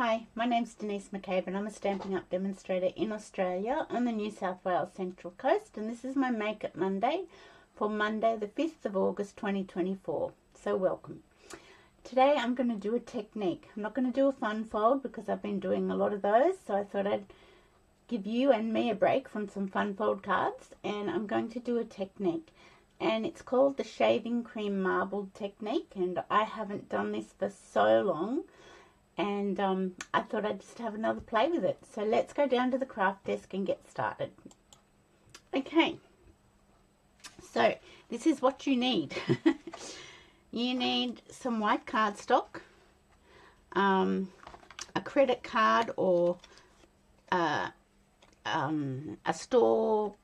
Hi, my name's Denise McCabe and I'm a Stampin' Up! Demonstrator in Australia on the New South Wales Central Coast, and this is my Make It Monday for Monday the 5th of August 2024. So welcome. Today I'm going to do a technique. I'm not going to do a fun fold because I've been doing a lot of those, so I thought I'd give you and me a break from some fun fold cards, and I'm going to do a technique. And it's called the shaving cream marbled technique, and I haven't done this for so long. And I thought I'd just have another play with it. So let's go down to the craft desk and get started. Okay, so this is what you need. You need some white cardstock, a credit card or a store,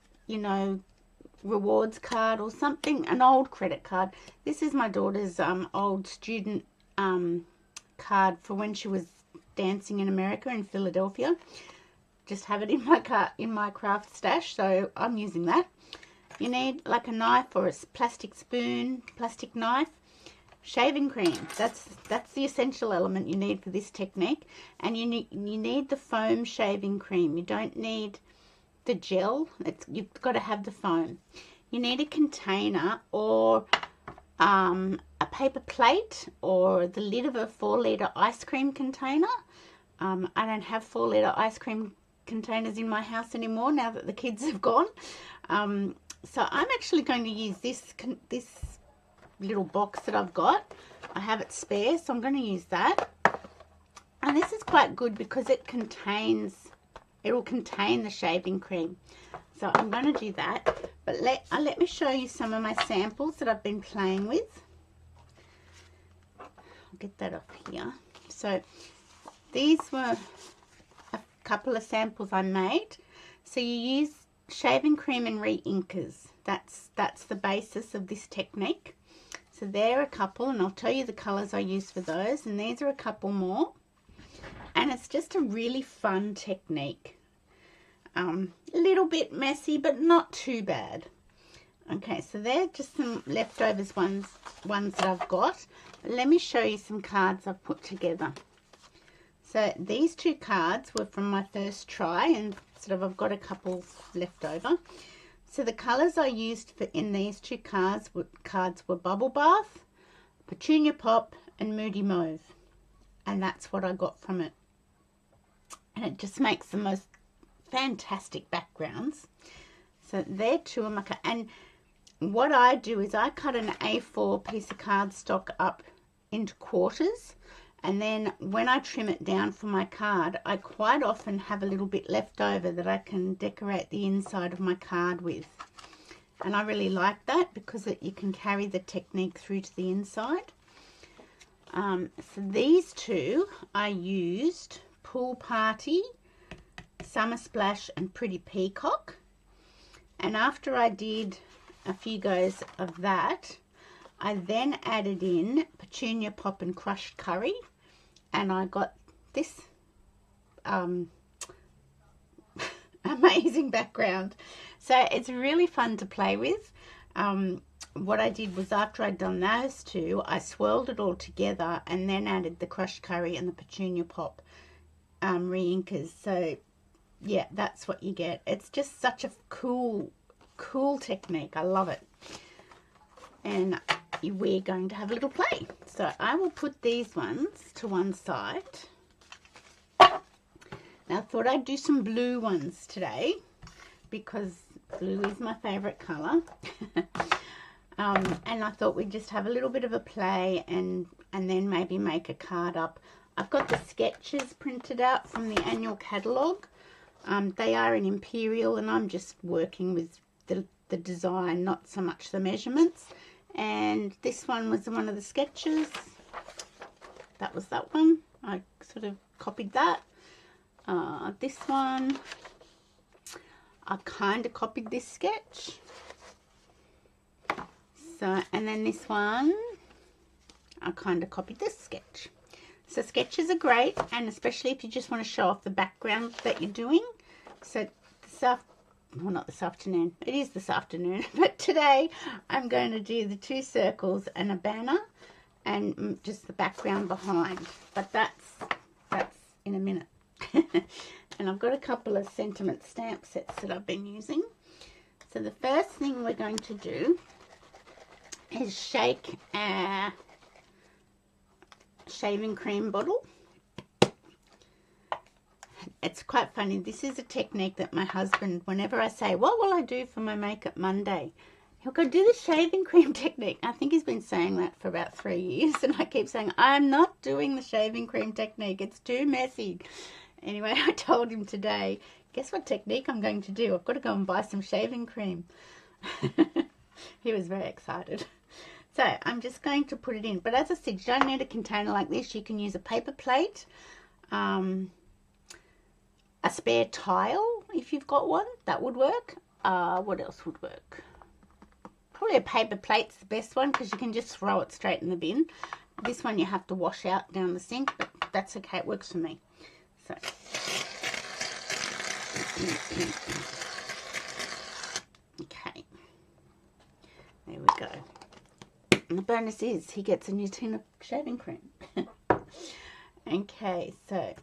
rewards card or something, an old credit card. This is my daughter's old student card for when she was dancing in America in Philadelphia. Just have it in my craft stash, so I'm using that. You need like a knife or a plastic spoon, plastic knife, shaving cream. That's the essential element you need for this technique. And you need the foam shaving cream. You don't need the gel. You've got to have the foam. You need a container or a paper plate or the lid of a 4-litre ice cream container. I don't have 4-litre ice cream containers in my house anymore now that the kids have gone. So I'm actually going to use this little box that I've got. I have it spare, so I'm going to use that. And this is quite good because it will contain the shaving cream. So I'm going to do that. But let me show you some of my samples that I've been playing with. I'll get that off here. So these were a couple of samples I made. So you use shaving cream and re-inkers. That's the basis of this technique. So there are a couple, and I'll tell you the colours I use for those. And these are a couple more. And it's just a really fun technique. A little bit messy, but not too bad. Okay, so they're just some leftovers ones that I've got. Let me show you some cards I've put together. So these two cards were from my first try, and I've got a couple left over. So the colours I used in these two cards were Bubble Bath, Petunia Pop, and Moody Mauve. And that's what I got from it. And it just makes the most fantastic backgrounds. So they're two of my cards. And what I do is I cut an A4 piece of cardstock up into quarters, and then when I trim it down for my card, I quite often have a little bit left over that I can decorate the inside of my card with. And I really like that because you can carry the technique through to the inside. So these two I used Pool Party, Summer Splash, and Pretty Peacock. And after I did a few goes of that, I then added in Petunia Pop and Crushed Curry, and I got this amazing background. So it's really fun to play with. What I did was after I'd done those two, I swirled it all together and then added the Crushed Curry and the Petunia Pop re-inkers. So yeah, that's what you get. It's just such a cool technique. I love it. And we're going to have a little play. So I will put these ones to one side. Now I thought I'd do some blue ones today because blue is my favorite color. And I thought we'd just have a little bit of a play and then maybe make a card up. I've got the sketches printed out from the annual catalogue. They are in Imperial, and I'm just working with the design, not so much the measurements. And this one was one of the sketches. That was that one. I sort of copied that. This one, I kind of copied this sketch. So, and then this one, I kind of copied this sketch. So sketches are great, and especially if you just want to show off the background that you're doing. So well, not this afternoon, it is this afternoon, but today I'm going to do the 2 circles and a banner and just the background behind. But that's in a minute. And I've got a couple of sentiment stamp sets that I've been using. So the first thing we're going to do is shake our shaving cream bottle. It's quite funny. This is a technique that my husband, whenever I say, what will I do for my Makeup Monday? He'll go, do the shaving cream technique. I think he's been saying that for about 3 years. And I keep saying, I'm not doing the shaving cream technique. It's too messy. Anyway, I told him today, guess what technique I'm going to do? I've got to go and buy some shaving cream. He was very excited. So I'm just going to put it in. But as I said, you don't need a container like this. You can use a paper plate, a spare tile if you've got one. That would work. What else would work? Probably a paper plate's the best one because you can just throw it straight in the bin. This one you have to wash out down the sink, but that's okay. It works for me. So okay, there we go. And the bonus is he gets a new tin of shaving cream. Okay, so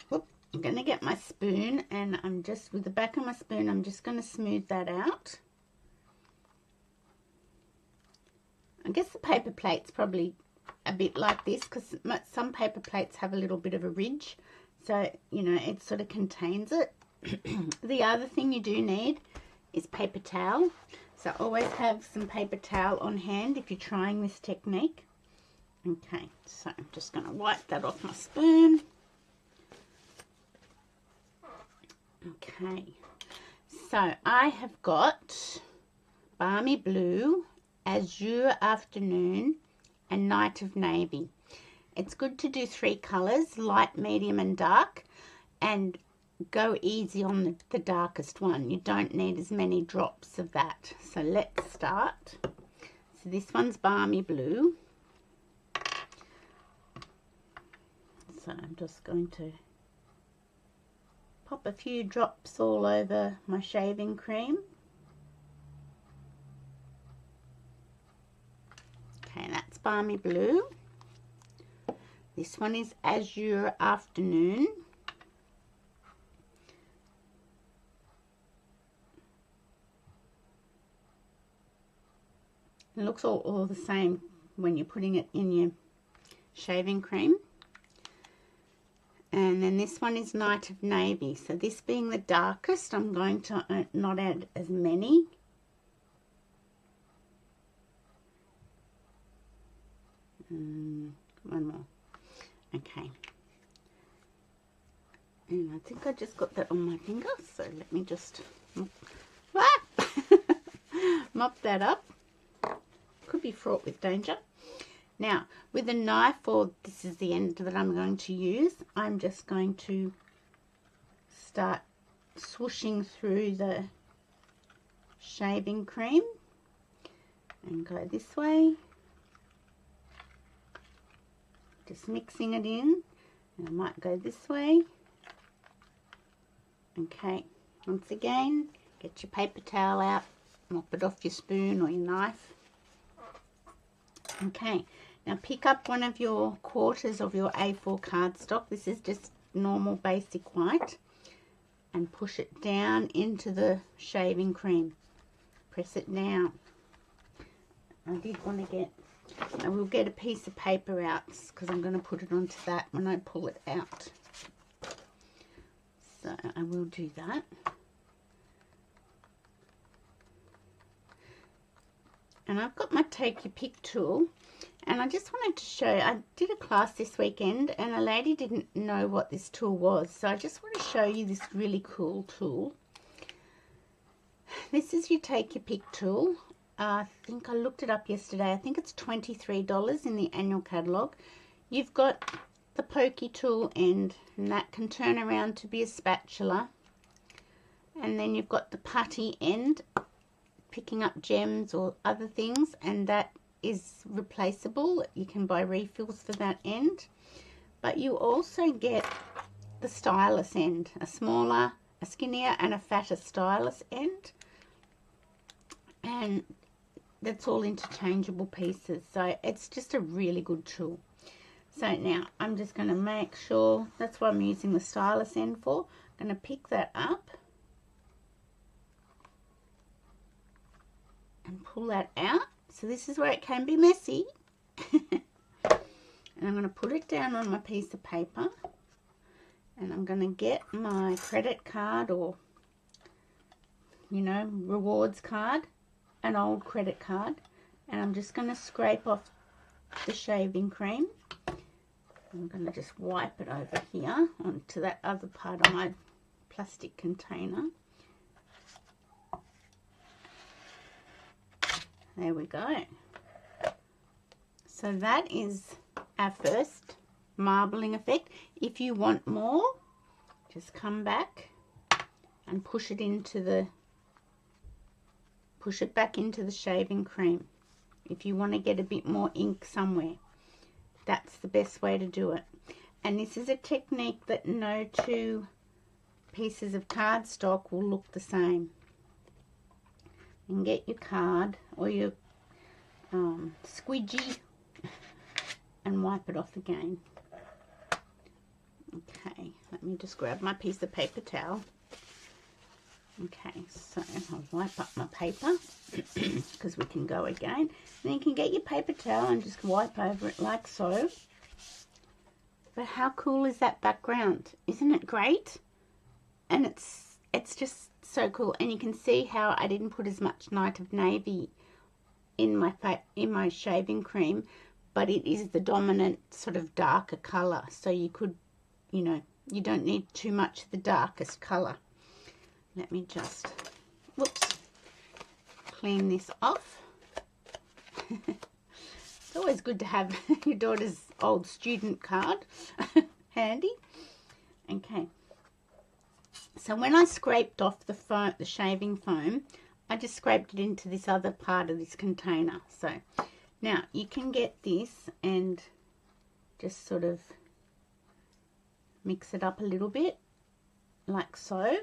whoop, I'm going to get my spoon, and I'm just, with the back of my spoon, I'm just going to smooth that out. I guess the paper plate's probably a bit like this because some paper plates have a little bit of a ridge, so you know it sort of contains it. The other thing you do need is paper towel, so always have some paper towel on hand if you're trying this technique. Okay, so I'm just going to wipe that off my spoon. Okay, so I have got Balmy Blue, Azure Afternoon, and Night of Navy. It's good to do 3 colors, light, medium and dark, and go easy on the darkest one. You don't need as many drops of that. So let's start. So this one's Balmy Blue. So I'm just going to pop a few drops all over my shaving cream. Okay, that's Balmy Blue. This one is Azure Afternoon. It looks all the same when you're putting it in your shaving cream. And then this one is Night of Navy. So this being the darkest, I'm going to not add as many. One more. Okay. And I think I just got that on my finger. So let me just mop that up. Could be fraught with danger. Now, with a knife, or this is the end that I'm going to use, I'm just going to start swooshing through the shaving cream and go this way. Just mixing it in, and I might go this way. Okay, once again, get your paper towel out, mop it off your spoon or your knife. Okay, now pick up one of your quarters of your A4 cardstock. This is just normal basic white, and push it down into the shaving cream. Press it down. I will get a piece of paper out because I'm going to put it onto that when I pull it out. So I will do that. And I've got my Take Your Pick tool, and I just wanted to show, I did a class this weekend and a lady didn't know what this tool was, so I just want to show you this really cool tool. This is your Take Your Pick tool. I think I looked it up yesterday. I think it's $23 in the annual catalogue. You've got the pokey tool end, and that can turn around to be a spatula. And then you've got the putty end, picking up gems or other things, and that is replaceable. You can buy refills for that end. But you also get the stylus end, a smaller, a skinnier and a fatter stylus end. And that's all interchangeable pieces, so it's just a really good tool. So now I'm just going to make sure, that's what I'm using the stylus end for. I'm going to pick that up and pull that out. So this is where it can be messy. And I'm going to put it down on my piece of paper, and I'm going to get my credit card, or, you know, rewards card, an old credit card, and I'm just going to scrape off the shaving cream. I'm going to just wipe it over here onto that other part of my plastic container. There we go. So that is our first marbling effect. If you want more, just come back and push it back into the shaving cream. If you want to get a bit more ink somewhere, that's the best way to do it. And this is a technique that no two pieces of cardstock will look the same. You can get your card or your squidgy and wipe it off again. Okay, let me just grab my piece of paper towel. Okay, so I'll wipe up my paper because we can go again. And then you can get your paper towel and just wipe over it like so. But how cool is that background? Isn't it great? And it's just so cool. And you can see how I didn't put as much Night of Navy in my shaving cream, but it is the dominant sort of darker color. So you could, you know, you don't need too much of the darkest color. Let me just, whoops, clean this off. It's always good to have your daughter's old student card handy. Okay. So when I scraped off the shaving foam, I just scraped it into this other part of this container. So now you can get this and just sort of mix it up a little bit, like so.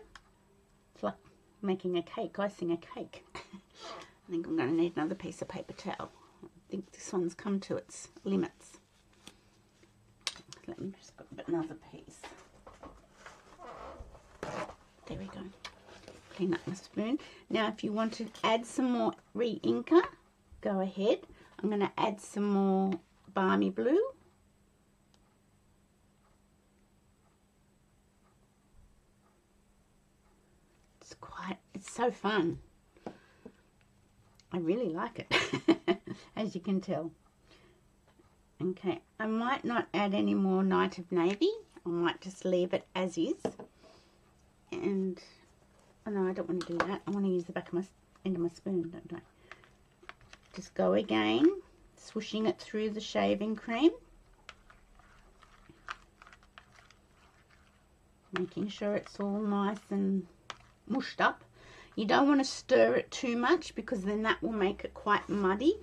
It's like making a cake, icing a cake. I think I'm going to need another piece of paper towel. I think this one's come to its limits. Let me just grab another piece. There we go. Clean up my spoon. Now if you want to add some more re-inker, go ahead. I'm going to add some more Balmy Blue. It's so fun. I really like it, as you can tell. Okay, I might not add any more Night of Navy. I might just leave it as is. And, oh no, I don't want to do that. I want to use the back of my end of my spoon, don't I? Just go again, swooshing it through the shaving cream. Making sure it's all nice and mushed up. You don't want to stir it too much because then that will make it quite muddy.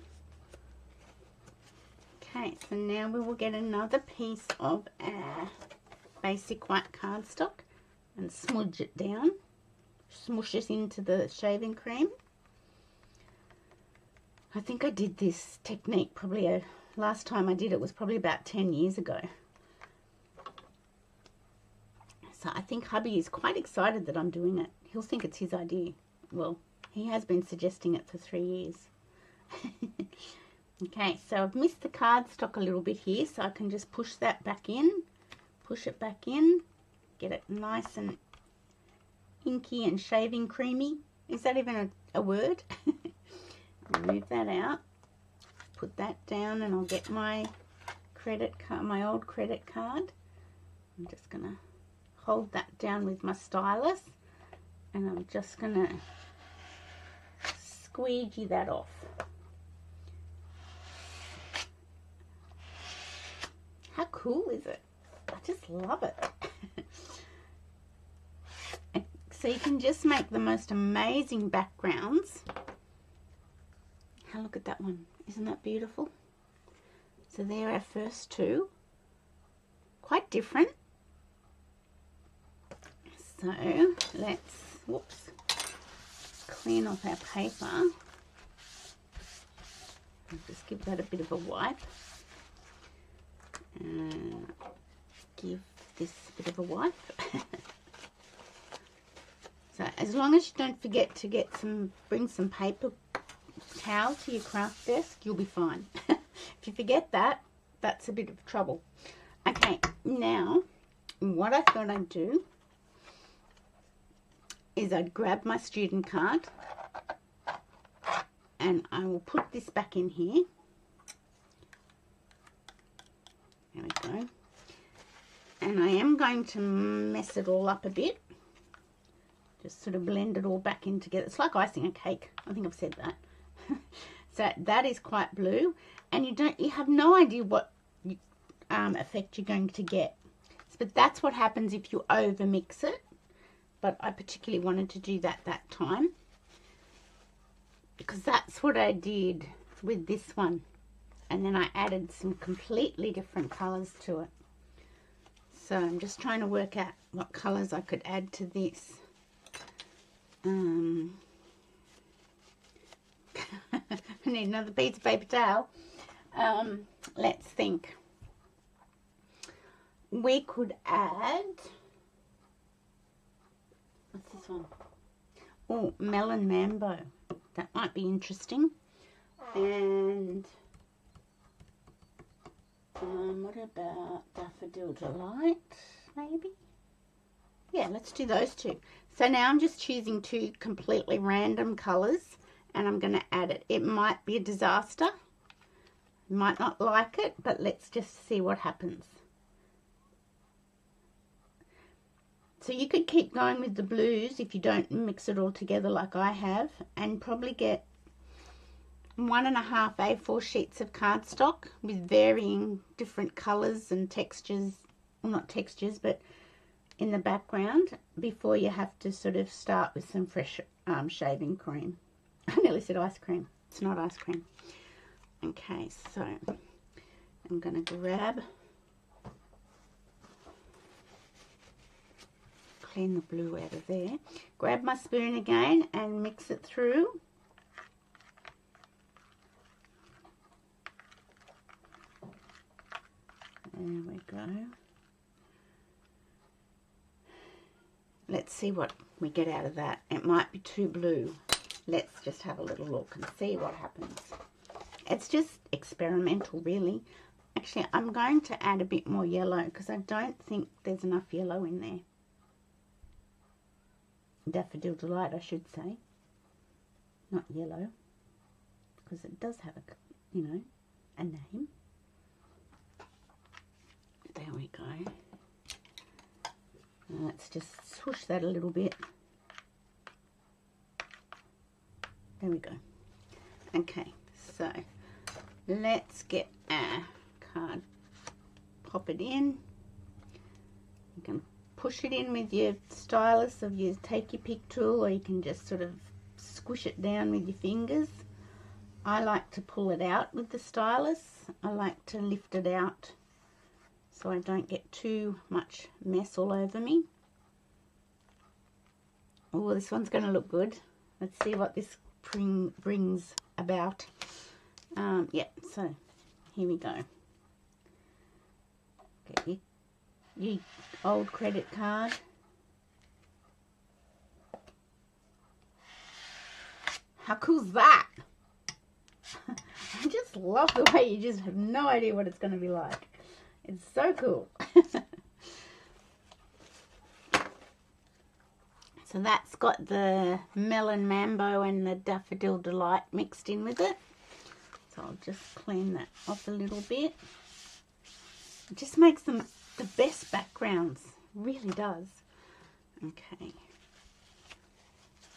Okay, so now we will get another piece of our basic white cardstock and smudge it down. Smush it into the shaving cream. I think I did this technique probably last time I did it was probably about 10 years ago. So I think hubby is quite excited that I'm doing it. He'll think it's his idea. Well, he has been suggesting it for 3 years. Okay, so I've missed the cardstock a little bit here, so I can just push that back in, push it back in, get it nice and inky and shaving creamy. Is that even a word? Remove that out, put that down, and I'll get my credit card, my old credit card. I'm just gonna hold that down with my stylus, and I'm just gonna squeegee that off. How cool is it? I just love it. So you can just make the most amazing backgrounds. Look at that one. Isn't that beautiful? So there are our first two. Quite different. So let's, whoops, clean off our paper. I'll just give that a bit of a wipe. And give this a bit of a wipe. So as long as you don't forget to get bring some paper towel to your craft desk, you'll be fine. If you forget that, that's a bit of trouble. Okay, now what I thought I'd do is I'd grab my student card and I will put this back in here. There we go. And I am going to mess it all up a bit. Just sort of blend it all back in together. It's like icing a cake. I think I've said that. So that is quite blue, and you have no idea what effect you're going to get. But that's what happens if you over mix it. But I particularly wanted to do that time, because that's what I did with this one, and then I added some completely different colors to it. So I'm just trying to work out what colors I could add to this. I need another piece of paper towel. Let's think. We could add, what's this one? Oh, Melon Mambo. That might be interesting. And what about Daffodil Delight, maybe? Yeah, let's do those two. So now I'm just choosing two completely random colours, and I'm going to add it. It might be a disaster. You might not like it, but let's just see what happens. So you could keep going with the blues if you don't mix it all together like I have, and probably get 1.5 A4 sheets of cardstock with varying different colours and textures. Well, not textures, but in the background, before you have to sort of start with some fresh shaving cream. I nearly said ice cream. It's not ice cream. Okay, so I'm going to clean the blue out of there. Grab my spoon again and mix it through. There we go. Let's see what we get out of that. It might be too blue. Let's just have a little look and see what happens. It's just experimental, really. Actually, I'm going to add a bit more yellow because I don't think there's enough yellow in there. Daffodil Delight, I should say. Not yellow, because it does have a, a name. There we go. Let's just swoosh that a little bit. There we go. Okay, so let's get our card, pop it in. You can push it in with your stylus, or you take your pick tool, or you can just sort of squish it down with your fingers. I like to pull it out with the stylus. I like to lift it out so I don't get too much mess all over me. Oh, this one's going to look good. Let's see what this brings about. Yeah, so here we go. Get your old credit card. How cool's that? I just love the way you just have no idea what it's going to be like. It's so cool. So that's got the Melon Mambo and the Daffodil Delight mixed in with it. So I'll just clean that off a little bit. It just makes them the best backgrounds. It really does. Okay.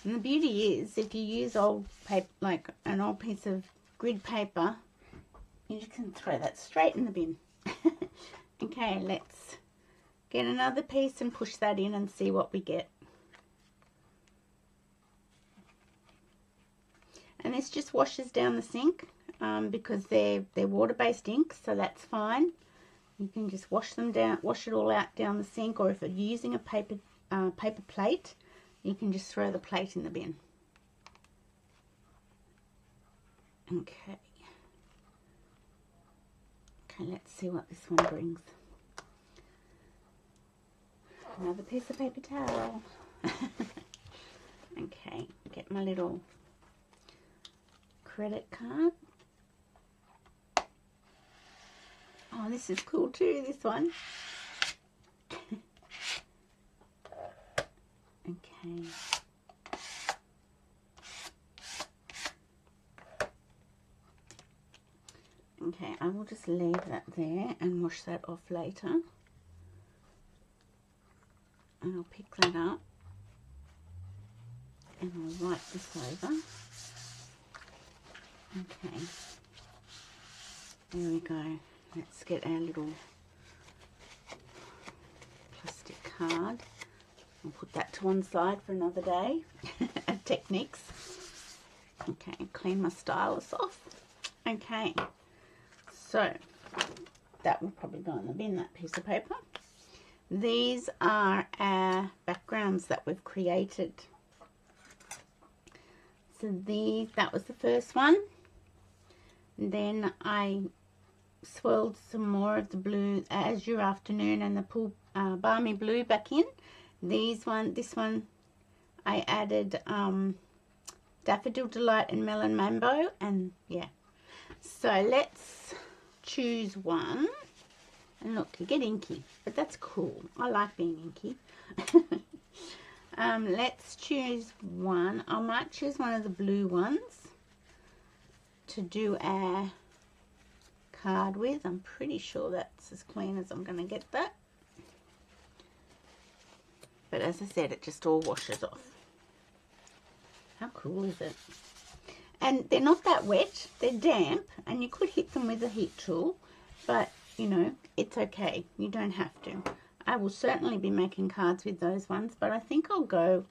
And the beauty is, if you use old paper, like an old piece of grid paper, you can throw that straight in the bin. Okay, let's get another piece and push that in and see what we get. And this just washes down the sink because they're water-based inks, so that's fine. You can just wash them down, wash it all out down the sink, or if you're using a paper plate, you can just throw the plate in the bin. Okay. Okay, let's see what this one brings. Another piece of paper towel. Okay, get my little credit card. Oh, this is cool too, this one. Okay. Okay, I will just leave that there and wash that off later. And I'll pick that up and I'll wipe this over. Okay, there we go. Let's get our little plastic card. I'll put that to one side for another day. Techniques. Okay, clean my stylus off. Okay, so that will probably go in the bin, that piece of paper. These are our backgrounds that we've created. So that was the first one. And then I swirled some more of the blue Azure Afternoon and the Pool Balmy Blue back in. This one I added Daffodil Delight and Melon Mambo, and yeah. So let's choose one. And look, you get inky, but that's cool. I like being inky. Let's choose one. I might choose one of the blue ones to do our card with. I'm pretty sure that's as clean as I'm going to get that. But as I said, it just all washes off. How cool is it? And they're not that wet. They're damp, and you could hit them with a heat tool, but you know, it's okay. You don't have to. I will certainly be making cards with those ones, but I think I'll go...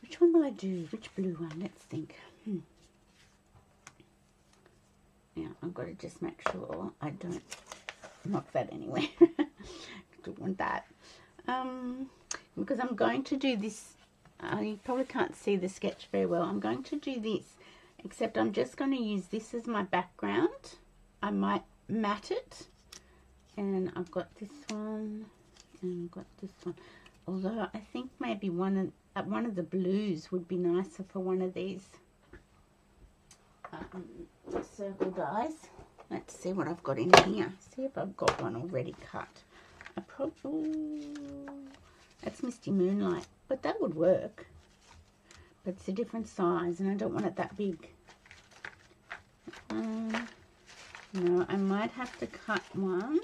Which one will I do? Which blue one? Let's think. Yeah, I've got to just make sure I don't knock that anywhere. Don't want that. Because I'm going to do this... you probably can't see the sketch very well. I'm going to do this, except I'm just going to use this as my background. I might matte it. And I've got this one, and I've got this one. Although I think maybe one of the blues would be nicer for one of these circle dies. Let's see what I've got in here. See if I've got one already cut. That's Misty Moonlight, but that would work. But it's a different size, and I don't want it that big. No, I might have to cut one.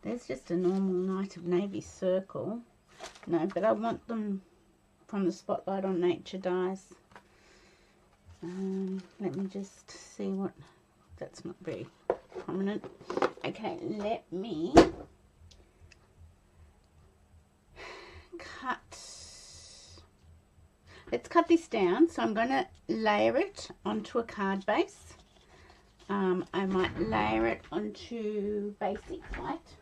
There's just a normal Night of Navy circle. No, but I want them from the Spotlight on Nature dies. Let me just see what... That's not very prominent. Okay, let me cut... Let's cut this down. So I'm going to layer it onto a card base. I might layer it onto basic white.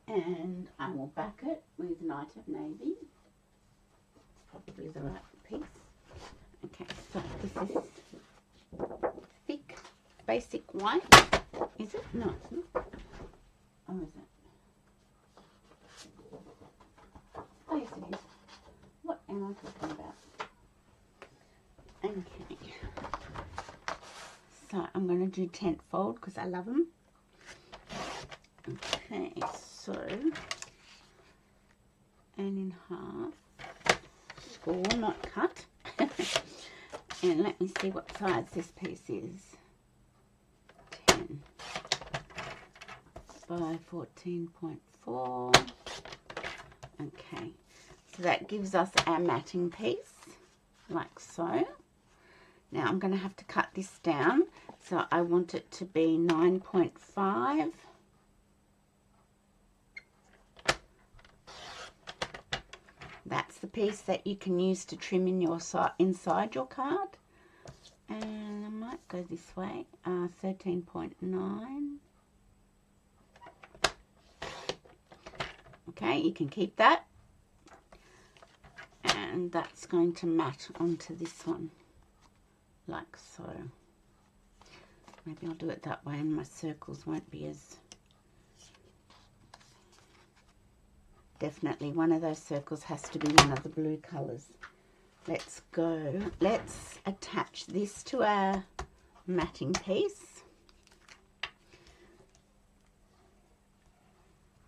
And I will back it with Night of Navy. It's probably the right piece. Okay, so this is thick basic white. Is it? No, it's not. Oh, is it? Oh, yes it is. What am I talking about? Okay. So I'm going to do tent fold because I love them. Okay, so, and in half, score, not cut. And let me see what size this piece is. 10 by 14.4. Okay, so that gives us our matting piece, like so. Now I'm going to have to cut this down, so I want it to be 9.5. That's the piece that you can use to trim in your inside your card. And I might go this way, 13.9. Okay, you can keep that. And that's going to mat onto this one, like so. Maybe I'll do it that way and my circles won't be as definitely. One of those circles has to be one of the blue colours. Let's go. Let's attach this to our matting piece.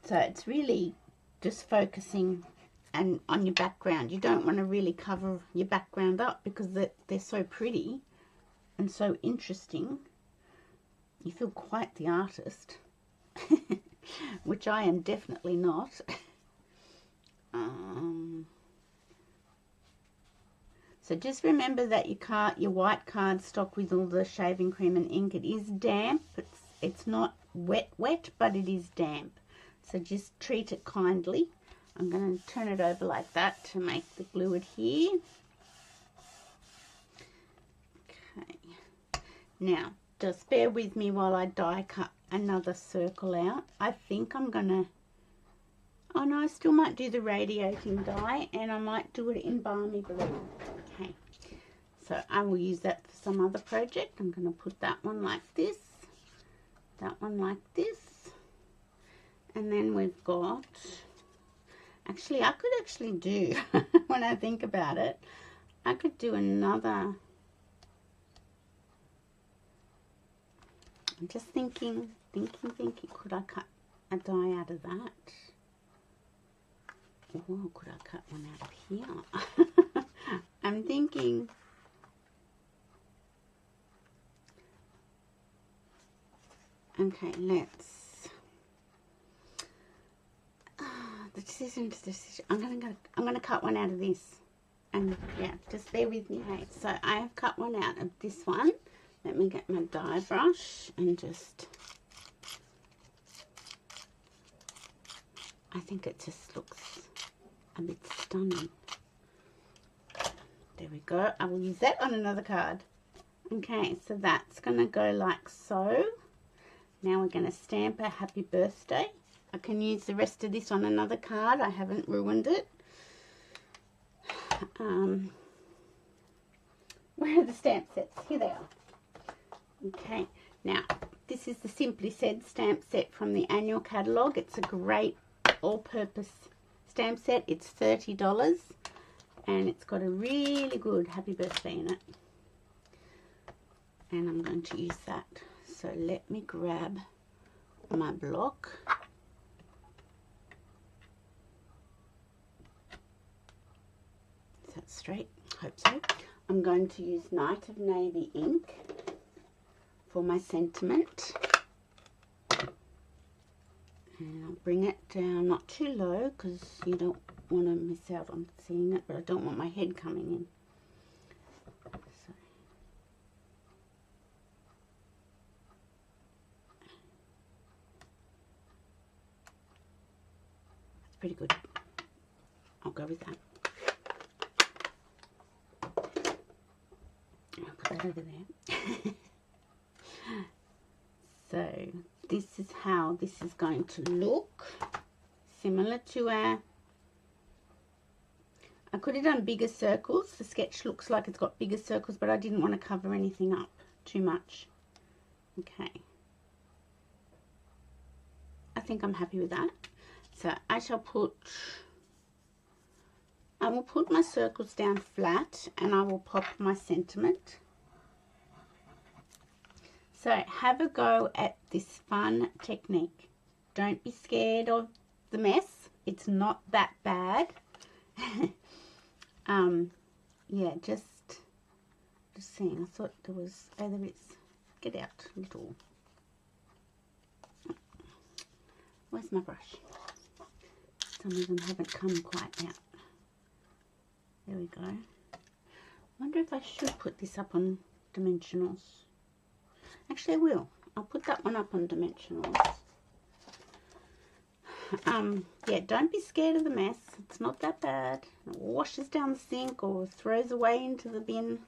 So it's really just focusing and on your background. You don't want to really cover your background up because they're so pretty and so interesting. You feel quite the artist, which I am definitely not. So just remember that your white cardstock with all the shaving cream and ink, it is damp. It's not wet, but it is damp. So just treat it kindly. I'm going to turn it over like that to make the glue adhere. Okay. Now, just bear with me while I die cut another circle out. I think I'm going to... Oh no, I still might do the radiating dye, and I might do it in balmy blue. Okay, so I will use that for some other project. I'm going to put that one like this, that one like this, and then we've got... Actually, I could actually do, when I think about it, I could do another... I'm just thinking, could I cut a die out of that? Oh, could I cut one out of here? I'm thinking. Okay, let's. The decision. I'm gonna cut one out of this, and yeah, just bear with me. Hey, so I have cut one out of this one. Let me get my dye brush and just. I think it just looks a bit stunning. There we go. I will use that on another card. Okay, so that's going to go like so. Now we're going to stamp a happy birthday. I can use the rest of this on another card. I haven't ruined it. Where are the stamp sets? Here they are. Okay, now this is the Simply Said stamp set from the annual catalogue. It's a great all-purpose stamp set. It's $30 and it's got a really good happy birthday in it, and I'm going to use that. So let me grab my block. Is that straight? Hope so. I'm going to use Night of Navy ink for my sentiment. And I'll bring it down, not too low, because you don't want to miss out on seeing it, but I don't want my head coming in. So. That's pretty good. I'll go with that. I'll put that over there. So this is how this is going to look, similar to our... I could have done bigger circles. The sketch looks like it's got bigger circles, but I didn't want to cover anything up too much. Okay. I think I'm happy with that. So I will put my circles down flat, and I will pop my sentiment. So have a go at this fun technique. Don't be scared of the mess. It's not that bad. Yeah, just seeing. I thought there was, oh, there is. Get out, little. Where's my brush? Some of them haven't come quite out. There we go. I wonder if I should put this up on dimensionals. Actually, I will. I'll put that one up on dimensionals. Yeah, don't be scared of the mess. It's not that bad. It washes down the sink or throws away into the bin.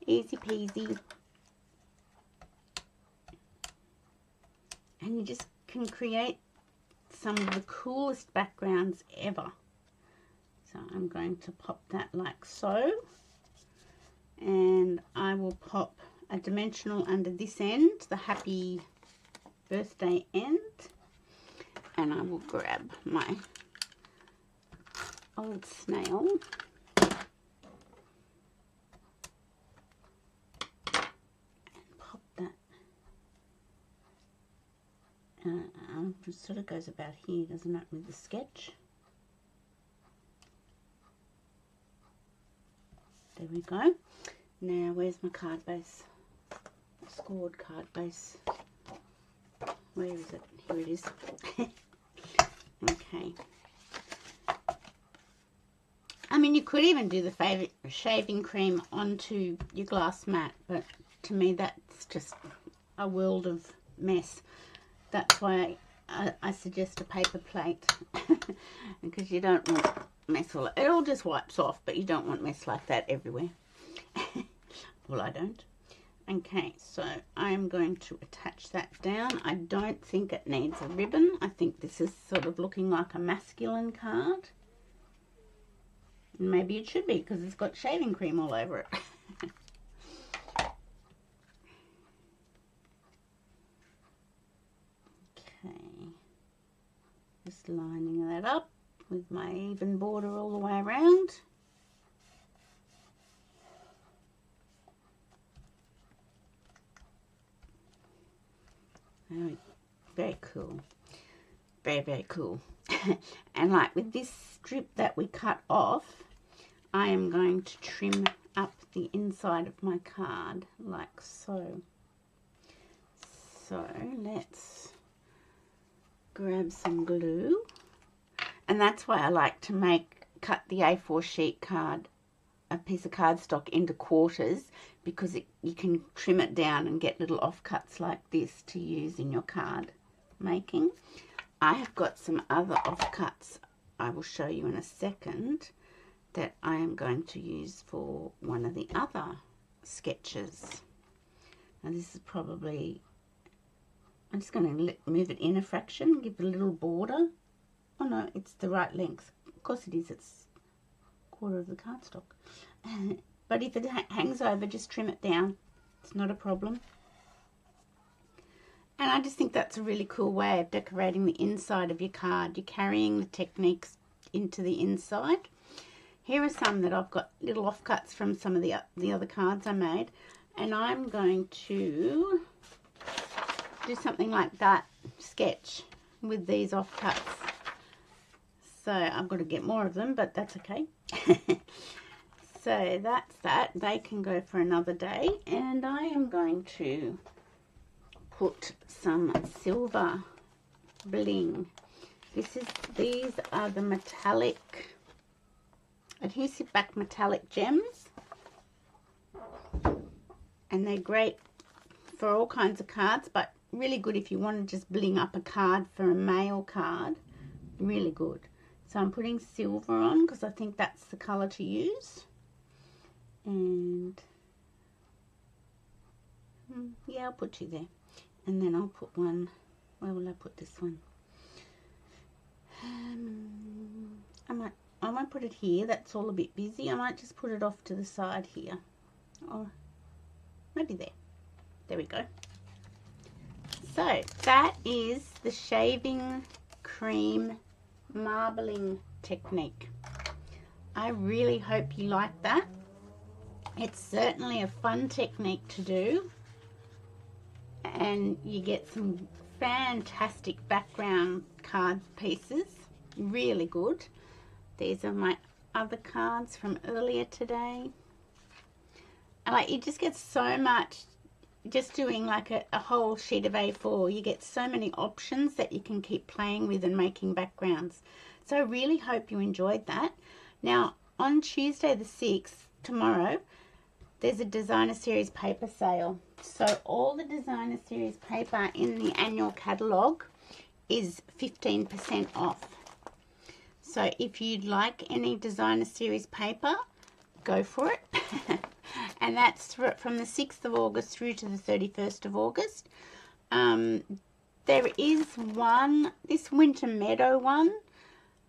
Easy peasy. And you just can create some of the coolest backgrounds ever. So I'm going to pop that like so. And I will pop a dimensional under this end, the happy birthday end, and I will grab my old snail. Pop that. It sort of goes about here, doesn't it, with the sketch? There we go. Now, where's my card base? Scored card base. Where is it? Here it is. Okay. I mean, you could even do the shaving cream onto your glass mat, but to me that's just a world of mess. That's why I suggest a paper plate, because you don't want mess all. It all just wipes off, but you don't want mess like that everywhere. Well, I don't. Okay, so I'm going to attach that down. I don't think it needs a ribbon. I think this is sort of looking like a masculine card. Maybe it should be, because it's got shaving cream all over it. Okay, just lining that up with my even border all the way around. Very cool. Very, very cool. And like with this strip that we cut off, I am going to trim up the inside of my card like so. So let's grab some glue. And that's why I like to cut the A4 sheet card, a piece of cardstock, into quarters, because you can trim it down and get little offcuts like this to use in your card making. I have got some other offcuts I will show you in a second that I am going to use for one of the other sketches. Now this is probably, I'm just going to move it in a fraction, give it a little border. Oh no, it's the right length. Of course it is, it's a quarter of the cardstock. But if it hangs over, just trim it down. It's not a problem. And I just think that's a really cool way of decorating the inside of your card. You're carrying the techniques into the inside. Here are some that I've got little offcuts from some of the other cards I made. And I'm going to do something like that sketch with these offcuts. So I've got to get more of them, but that's okay. So that's that. They can go for another day. And I am going to put some silver bling. These are the metallic, adhesive back metallic gems. And they're great for all kinds of cards, but really good if you want to just bling up a card for a mail card. Really good. So I'm putting silver on because I think that's the colour to use. And yeah, I'll put you there. And then I'll put one, where will I put this one? I won't put it here, that's all a bit busy. I might just put it off to the side here. Or maybe there. There we go. So that is the shaving cream marbling technique. I really hope you like that. It's certainly a fun technique to do. And you get some fantastic background card pieces. Really good. These are my other cards from earlier today. And like, you just get so much, just doing like a whole sheet of A4, you get so many options that you can keep playing with and making backgrounds. So I really hope you enjoyed that. Now, on Tuesday the 6th, tomorrow, there's a Designer Series paper sale. So all the Designer Series paper in the annual catalogue is 15% off. So if you'd like any Designer Series paper, go for it. And that's from the 6th of August through to the 31st of August. There is one, this Winter Meadow one,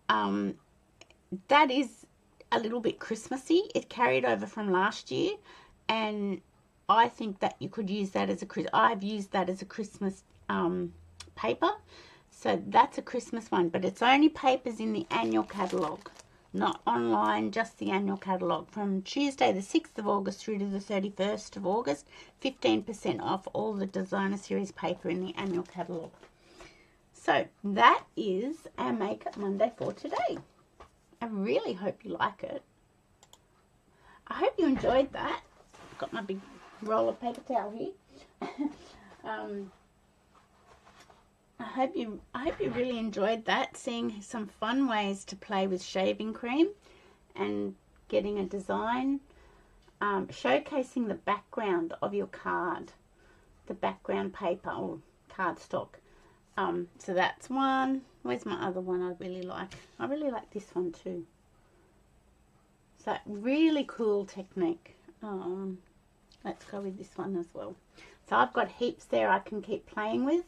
that is a little bit Christmassy. It carried over from last year, and I think that you could use that as I've used that as a Christmas paper. So that's a Christmas one, but it's only papers in the annual catalogue. not online, just the annual catalogue. From Tuesday the 6th of August through to the 31st of August, 15% off all the designer series paper in the annual catalogue. So that is our Makeup Monday for today. I really hope you like it. I hope you enjoyed that. I've got my big roll of paper towel here. I hope you really enjoyed that, seeing some fun ways to play with shaving cream and getting a design, showcasing the background of your card, the background paper or cardstock. So that's one. Where's my other one I really like? I really like this one too. So really cool technique. Let's go with this one as well. So I've got heaps there I can keep playing with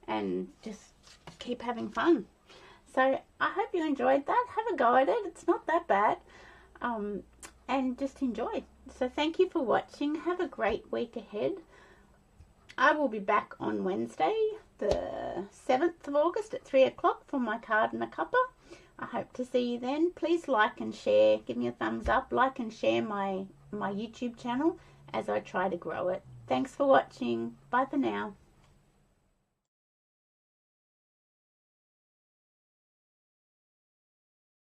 and just keep having fun. So I hope you enjoyed that. Have a go at it. It's not that bad. And just enjoy. So thank you for watching. Have a great week ahead. I will be back on Wednesday, the 7th of August at 3 o'clock for my card and a cuppa. I hope to see you then. Please like and share. Give me a thumbs up. Like and share my YouTube channel as I try to grow it. Thanks for watching. Bye for now.